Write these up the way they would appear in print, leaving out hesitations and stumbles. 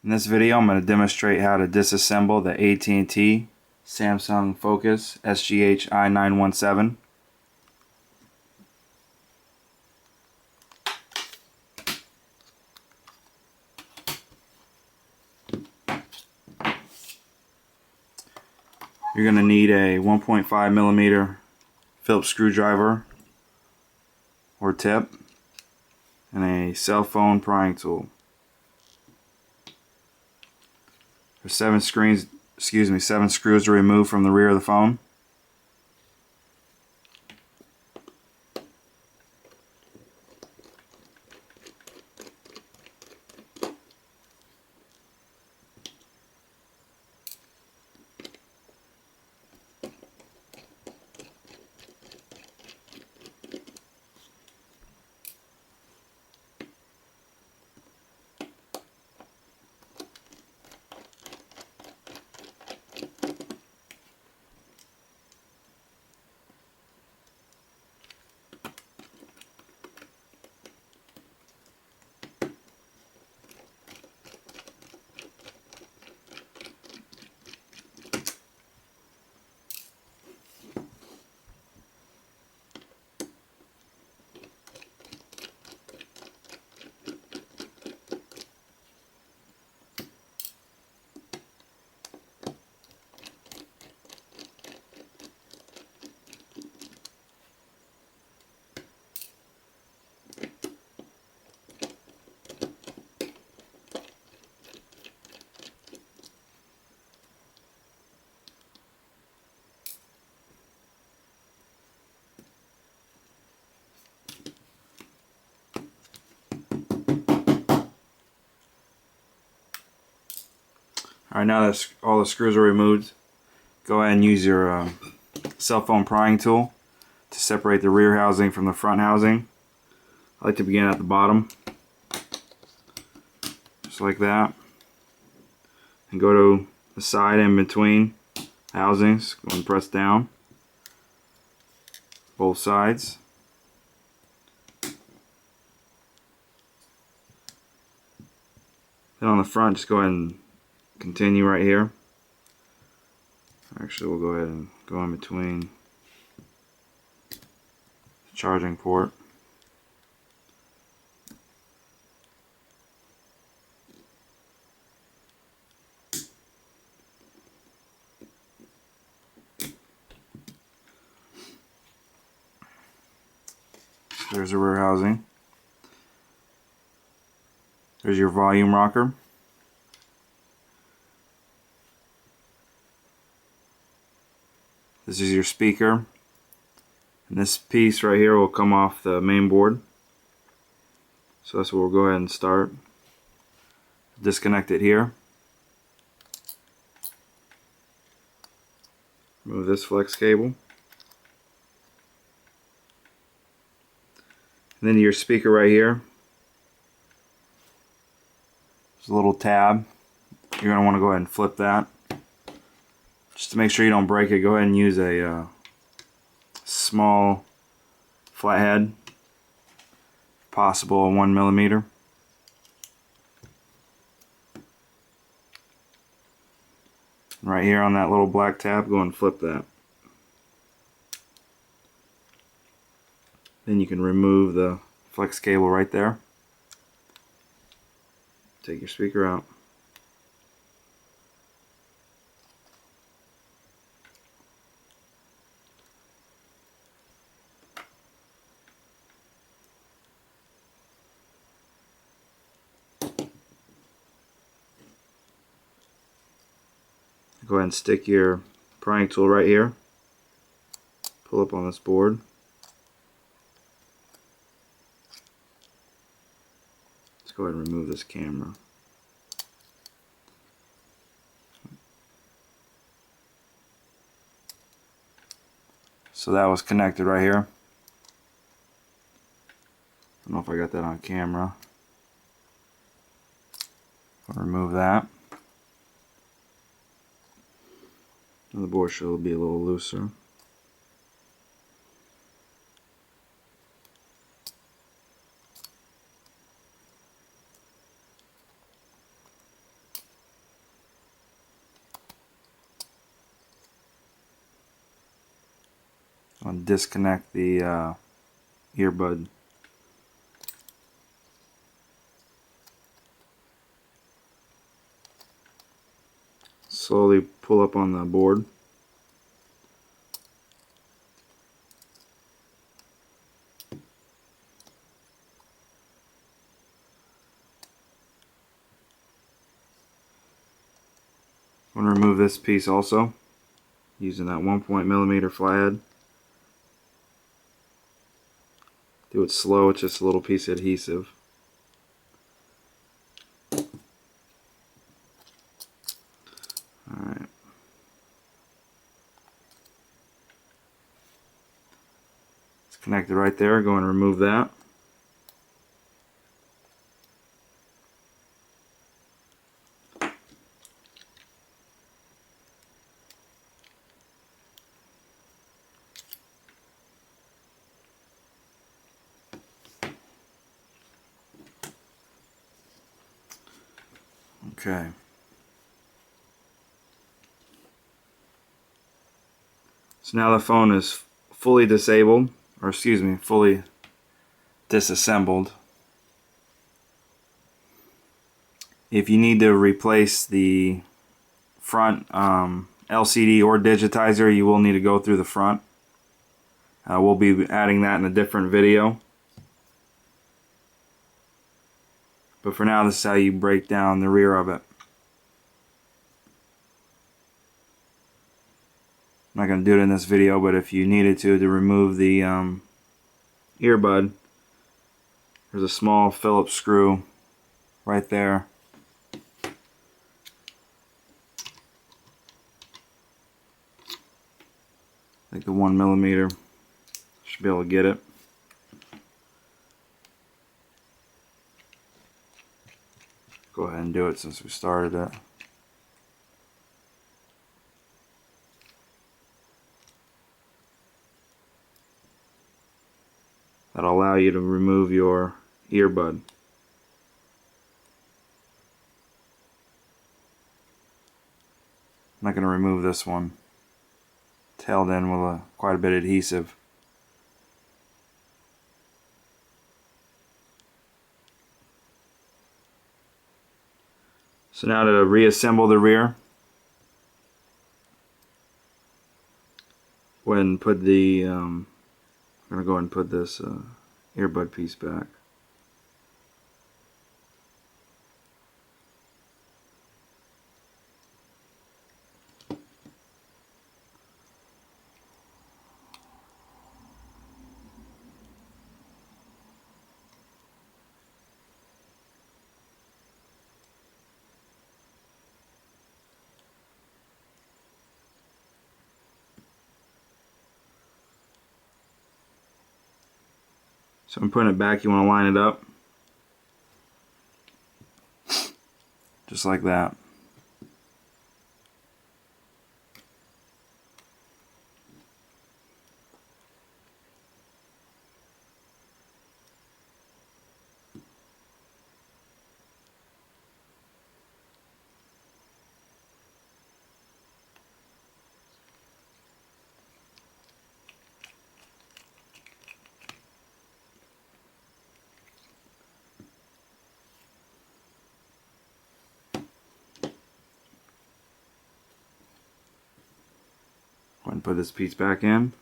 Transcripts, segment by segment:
In this video I'm going to demonstrate how to disassemble the AT&T Samsung Focus SGH-i917. You're going to need a 1.5 millimeter Phillips screwdriver or tip and a cell phone prying tool. There's 7 screws to remove from the rear of the phone. Alright, now that all the screws are removed, go ahead and use your cell phone prying tool to separate the rear housing from the front housing. I like to begin at the bottom, just like that, and go to the side in between housings. Go and press down both sides. Then on the front, just go ahead and continue right here. Actually, we'll go ahead and go in between the charging port. There's the rear housing. There's your volume rocker. This is your speaker, and this piece right here will come off the main board. So that's what we'll go ahead and start. Disconnect it here. Remove this flex cable. And then your speaker right here. There's a little tab. You're going to want to go ahead and flip that. Just to make sure you don't break it, go ahead and use a small flathead, if possible 1 millimeter. Right here on that little black tab, go and flip that. Then you can remove the flex cable right there. Take your speaker out. Go ahead and stick your prying tool right here. Pull up on this board. Let's go ahead and remove this camera. So that was connected right here. I don't know if I got that on camera. I'll remove that. And the board should be a little looser. going to disconnect the earbud. Slowly pull up on the board. I'm going to remove this piece also using that 1.0mm flathead. Do it slow, it's just a little piece of adhesive. Alright. It's connected right there. Go and remove that. Okay. So now the phone is fully disabled, or excuse me, fully disassembled. If you need to replace the front LCD or digitizer, you will need to go through the front. We'll be adding that in a different video. But for now, this is how you break down the rear of it. I'm not going to do it in this video, but if you needed to remove the earbud, there's a small Phillips screw right there. I think the 1mm should be able to get it. Go ahead and do it since we started it. That'll allow you to remove your earbud. I'm not going to remove this one. It's held in with quite a bit of adhesive. So now to reassemble the rear, go ahead and put the I'm going to go ahead and put this earbud piece back. So I'm putting it back. You want to line it up just like that. Go ahead and put this piece back in.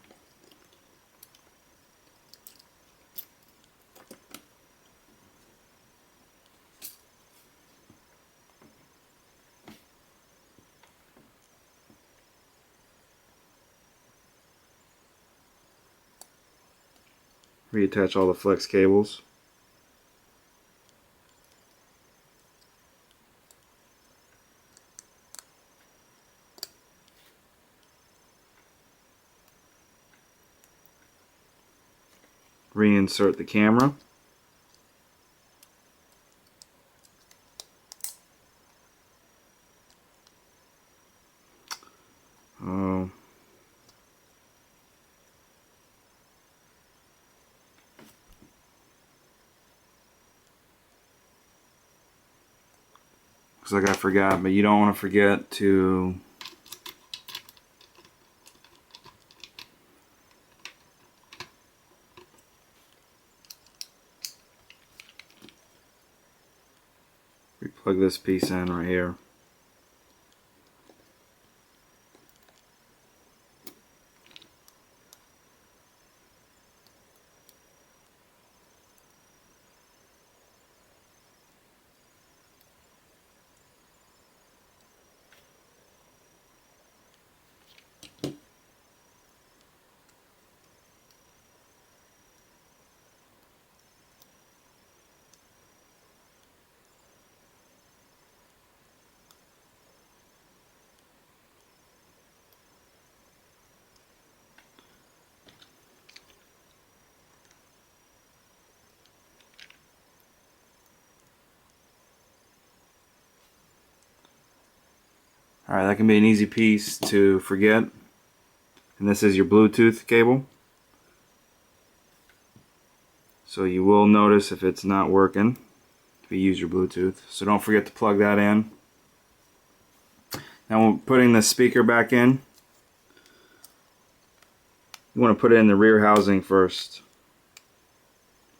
Reattach all the flex cables. Reinsert the camera. Looks like I forgot, but you don't want to forget to plug this piece in right here. Alright, that can be an easy piece to forget. And this is your Bluetooth cable. So you will notice if it's not working if you use your Bluetooth. So don't forget to plug that in. Now when putting the speaker back in, you want to put it in the rear housing first.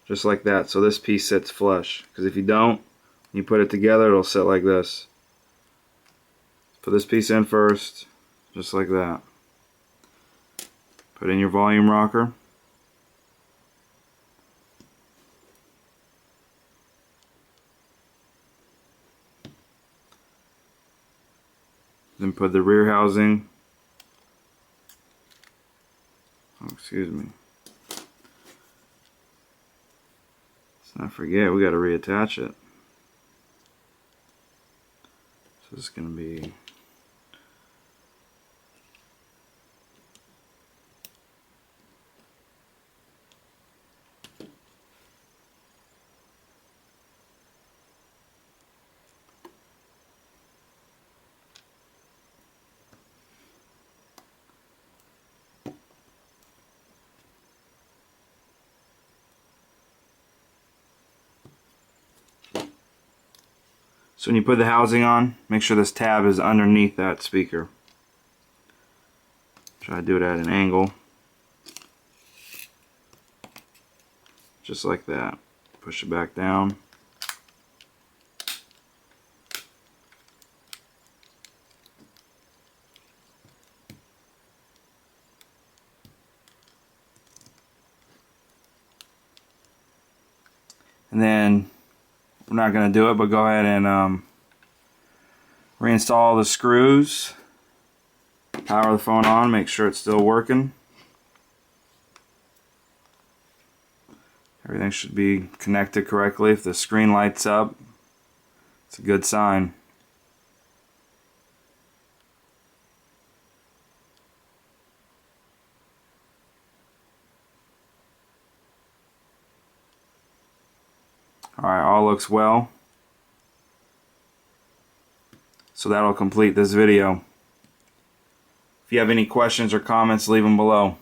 Just like that, so this piece sits flush. Because if you don't, you put it together, it'll sit like this. Put this piece in first, just like that. Put in your volume rocker. Then put the rear housing. Oh, excuse me. Let's not forget, we got to reattach it. So it's going to be so when you put the housing on, make sure this tab is underneath that speaker. Try to do it at an angle. Just like that. Push it back down. And then we're not going to do it, but go ahead and reinstall the screws. Power the phone on, make sure it's still working. Everything should be connected correctly. If the screen lights up, it's a good sign. Alright, all looks well. So that'll complete this video. If you have any questions or comments, leave them below.